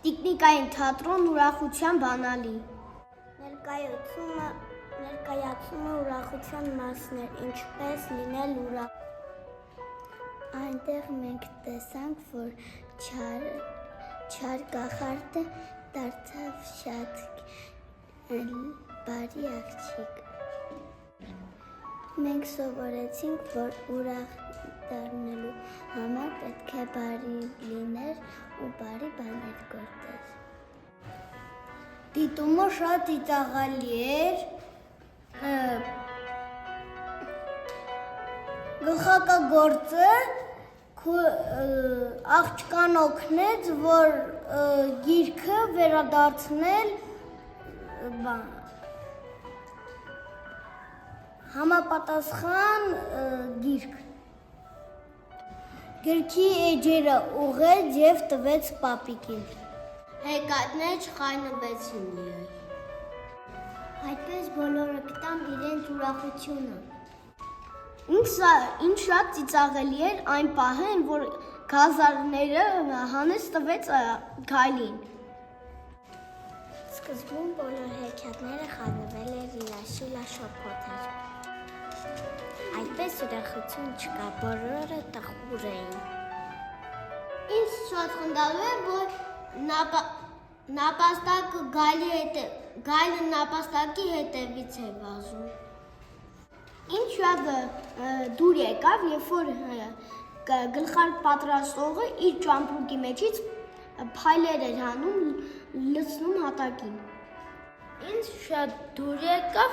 Տիկնիկային թատրոն ուրախության բանալի։ Ներկայացումը ուրախության մասն էր, ինչպես լինել ուրախ։ Այնտեղ մենք տեսանք, որ չար կախարդը դարձավ շատ բարի աղջիկ։ Մենք սովորեցինք, որ ուրախ դառնալու համար պետք է բարի լիներ ու բարի բաներ գործեր։ Դիտումը շատ ծիծաղալի էր։ Գլխակագործը աղջկան օգնեց, որ գիրքը վերադարձնել համապատասխան գիրք։ Գրքի էջերը ուղղեց և տվեց պապիկին։ Հեկատները չխայնվեցին իրար։ Այդպես բոլորը գտան իրենց ուրախությունը։ Ինչ շատ ծիծաղելի էր այն պահեն, որ գազարները հանեց տվեց գայլին։ Սկզբում բոլոր հեքիաթները խառնվել էր լաշիլա շփոթեր։ Այդպես ուրախություն չկա, բոլորը տխուր էին։ Ինձ շատ խնդալու է, որ նապաստակը գայլը նապաստակի հետևից է վազում։ Ինչ շատ դուր եկավ, երբ որ գլխարկ պատրաստողը իր ճամպրուկի մեջից փայլեր էր հանում, լցնում հատակին։ Ինձ շատ դուր եկավ,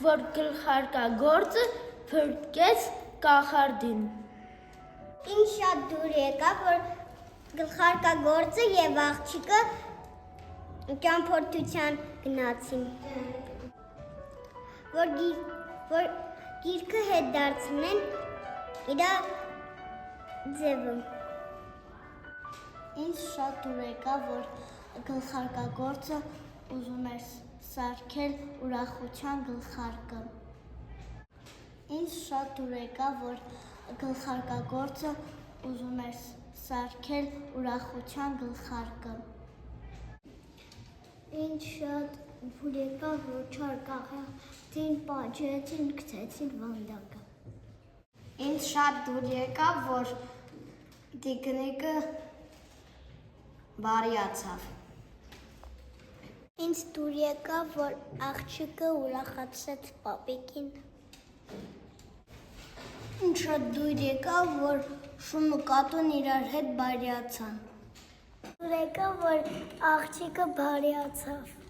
որ գլխարկագործը փրկեց կախարդին։ Ինձ շատ դուր եկավ, որ գլխարկագործը և աղջիկը ճամփորդության գնացին, որ գիրքը հետ դարձնեն իրա ձևը։ Ինձ շատ դուր եկավ, որ գլխարկագործը ուզում էր սարքել ուրախության գլխարկը։ Ինձ շատ դուր եկավ, որ գլխարկագործը ուզում էր սարքել ուրախության գլխարկը։ Ինձ շատ դուր եկավ, որ չար կախարդին պատժեցին, գցեցին վանդակը։ Ինձ շատ դուր եկավ, որ տիկնիկը բարիացավ։ Ինձ դուր եկավ, որ աղջիկը ուրախացրեց պապիկին։ Ինձ շատ դուր եկավ, որ շունն ու կատուն իրար հետ բարիացան։ Դուր եկավ, որ աղջիկը բարիացավ։